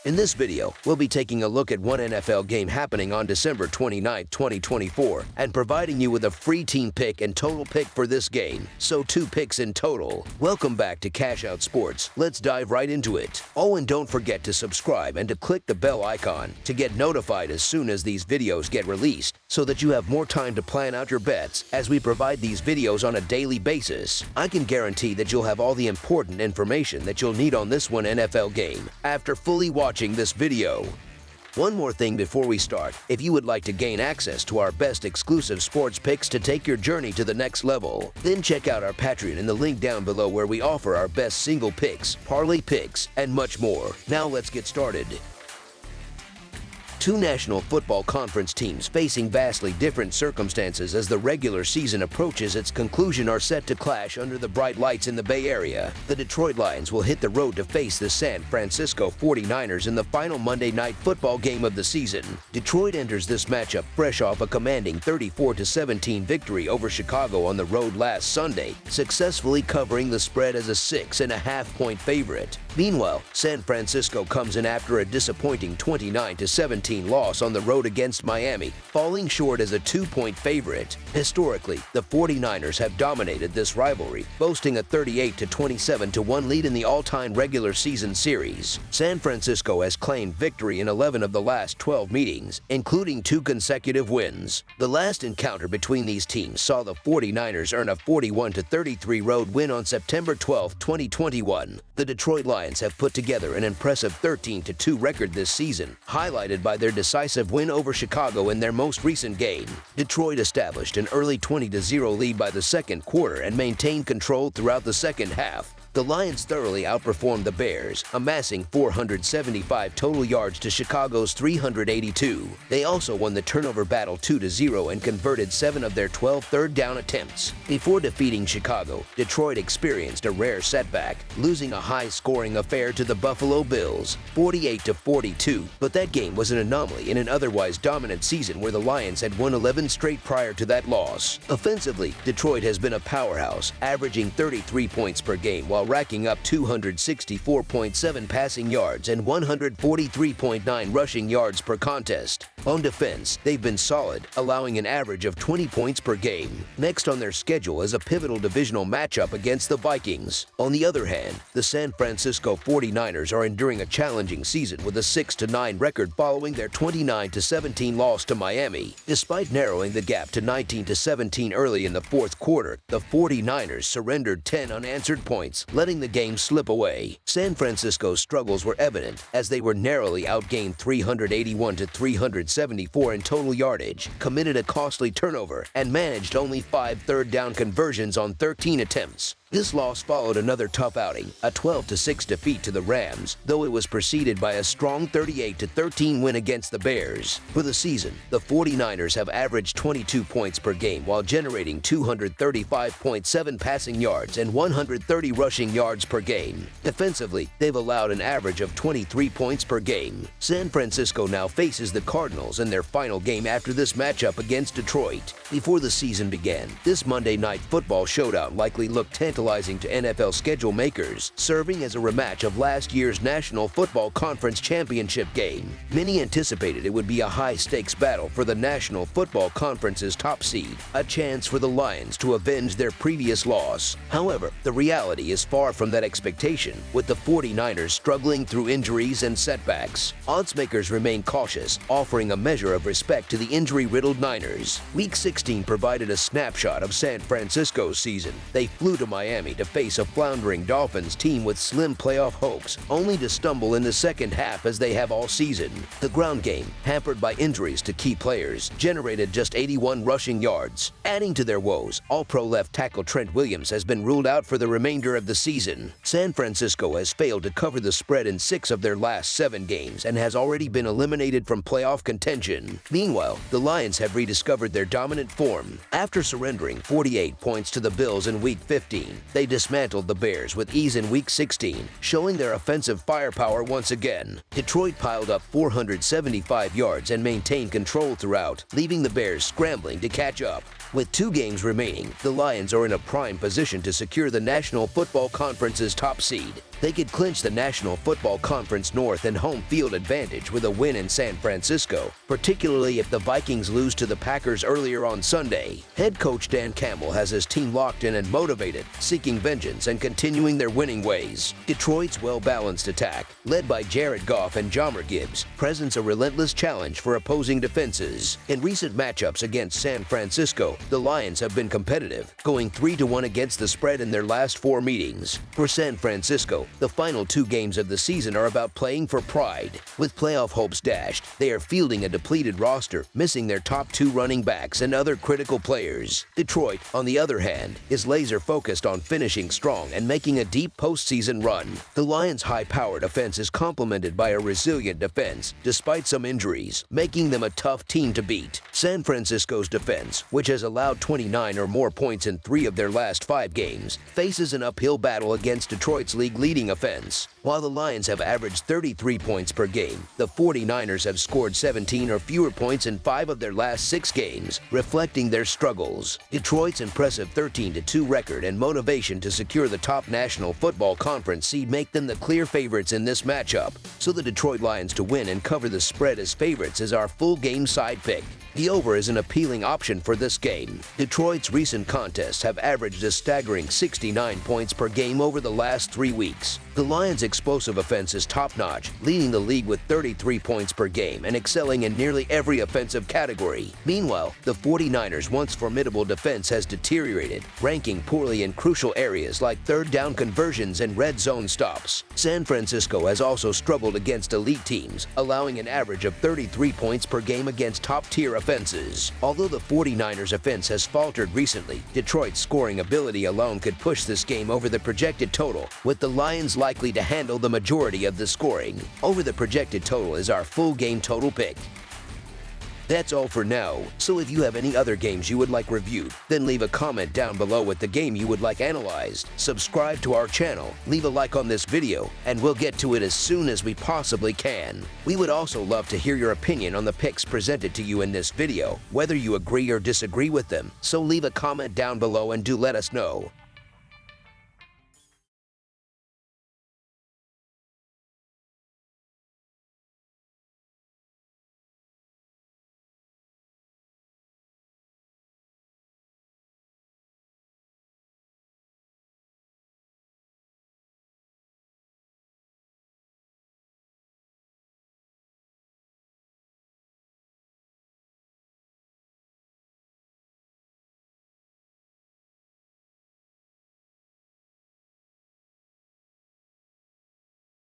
In this video, we'll be taking a look at one NFL game happening on December 29, 2024, and providing you with a free team pick and total pick for this game, so 2 picks in total. Welcome back to Cash Out Sports. Let's dive right into it. Oh, and don't forget to subscribe and to click the bell icon to get notified as soon as these videos get released, so that you have more time to plan out your bets as we provide these videos on a daily basis. I can guarantee that you'll have all the important information that you'll need on this one NFL game after fully watching this video. One more thing before we start: if you would like to gain access to our best exclusive sports picks to take your journey to the next level, then check out our Patreon in the link down below, where we offer our best single picks, parlay picks, and much more. Now let's get started. Two National Football Conference teams facing vastly different circumstances as the regular season approaches its conclusion are set to clash under the bright lights in the Bay Area. The Detroit Lions will hit the road to face the San Francisco 49ers in the final Monday Night Football game of the season. Detroit enters this matchup fresh off a commanding 34-17 victory over Chicago on the road last Sunday, successfully covering the spread as a 6.5-point favorite. Meanwhile, San Francisco comes in after a disappointing 29-17 loss on the road against Miami, falling short as a 2-point favorite. Historically, the 49ers have dominated this rivalry, boasting a 38-27-1 lead in the all-time regular season series. San Francisco has claimed victory in 11 of the last 12 meetings, including 2 consecutive wins. The last encounter between these teams saw the 49ers earn a 41-33 road win on September 12, 2021. The Detroit Lions have put together an impressive 13-2 record this season, highlighted by their decisive win over Chicago in their most recent game. Detroit established an early 20-0 lead by the second quarter and maintained control throughout the second half. The Lions thoroughly outperformed the Bears, amassing 475 total yards to Chicago's 382. They also won the turnover battle 2-0 and converted 7 of their 12 third-down attempts. Before defeating Chicago, Detroit experienced a rare setback, losing a high-scoring affair to the Buffalo Bills, 48-42. But that game was an anomaly in an otherwise dominant season where the Lions had won 11 straight prior to that loss. Offensively, Detroit has been a powerhouse, averaging 33 points per game while racking up 264.7 passing yards and 143.9 rushing yards per contest. On defense, they've been solid, allowing an average of 20 points per game. Next on their schedule is a pivotal divisional matchup against the Vikings. On the other hand, the San Francisco 49ers are enduring a challenging season with a 6-9 record following their 29-17 loss to Miami. Despite narrowing the gap to 19-17 early in the fourth quarter, the 49ers surrendered 10 unanswered points, letting the game slip away. San Francisco's struggles were evident as they were narrowly outgained 381-374 in total yardage, committed a costly turnover, and managed only 5 third-down conversions on 13 attempts. This loss followed another tough outing, a 12-6 defeat to the Rams, though it was preceded by a strong 38-13 win against the Bears. For the season, the 49ers have averaged 22 points per game while generating 235.7 passing yards and 130 rushing yards per game. Defensively, they've allowed an average of 23 points per game. San Francisco now faces the Cardinals in their final game after this matchup against Detroit. Before the season began, this Monday Night Football showdown likely looked tantalizing to NFL schedule makers, serving as a rematch of last year's National Football Conference Championship game. Many anticipated it would be a high-stakes battle for the National Football Conference's top seed, a chance for the Lions to avenge their previous loss. However, the reality is far from that expectation, with the 49ers struggling through injuries and setbacks. Odds makers remain cautious, offering a measure of respect to the injury-riddled Niners. Week 16 provided a snapshot of San Francisco's season. They flew to Miami to face a floundering Dolphins team with slim playoff hopes, only to stumble in the second half as they have all season. The ground game, hampered by injuries to key players, generated just 81 rushing yards. Adding to their woes, All-Pro left tackle Trent Williams has been ruled out for the remainder of the season. San Francisco has failed to cover the spread in 6 of their last 7 games and has already been eliminated from playoff contention. Meanwhile, the Lions have rediscovered their dominant form. After surrendering 48 points to the Bills in Week 15, they dismantled the Bears with ease in Week 16, showing their offensive firepower once again. Detroit piled up 475 yards and maintained control throughout, leaving the Bears scrambling to catch up. With 2 games remaining, the Lions are in a prime position to secure the National Football Conference's top seed. They could clinch the National Football Conference North and home field advantage with a win in San Francisco, particularly if the Vikings lose to the Packers earlier on Sunday. Head coach Dan Campbell has his team locked in and motivated, seeking vengeance and continuing their winning ways. Detroit's well-balanced attack, led by Jared Goff and Jahmyr Gibbs, presents a relentless challenge for opposing defenses. In recent matchups against San Francisco, the Lions have been competitive, going 3-1 against the spread in their last 4 meetings. For San Francisco, the final 2 games of the season are about playing for pride. With playoff hopes dashed, they are fielding a depleted roster, missing their top 2 running backs and other critical players. Detroit, on the other hand, is laser-focused on finishing strong and making a deep postseason run. The Lions' high-powered offense is complemented by a resilient defense, despite some injuries, making them a tough team to beat. San Francisco's defense, which has allowed 29 or more points in 3 of their last 5 games, faces an uphill battle against Detroit's league-leading offense. While the Lions have averaged 33 points per game, the 49ers have scored 17 or fewer points in 5 of their last 6 games, reflecting their struggles. Detroit's impressive 13-2 record and motivation to secure the top National Football Conference seed make them the clear favorites in this matchup, so the Detroit Lions to win and cover the spread as favorites is our full game side pick. The over is an appealing option for this game. Detroit's recent contests have averaged a staggering 69 points per game over the last 3 weeks. The Lions' explosive offense is top-notch, leading the league with 33 points per game and excelling in nearly every offensive category. Meanwhile, the 49ers' once formidable defense has deteriorated, ranking poorly in crucial areas like third down conversions and red zone stops. San Francisco has also struggled against elite teams, allowing an average of 33 points per game against top-tier offenses. Although the 49ers' offense has faltered recently, Detroit's scoring ability alone could push this game over the projected total, with the Lions likely to handle the majority of the scoring. Over the projected total is our full game total pick. That's all for now, so if you have any other games you would like reviewed, then leave a comment down below with the game you would like analyzed. Subscribe to our channel, leave a like on this video, and we'll get to it as soon as we possibly can. We would also love to hear your opinion on the picks presented to you in this video, whether you agree or disagree with them, so leave a comment down below and do let us know.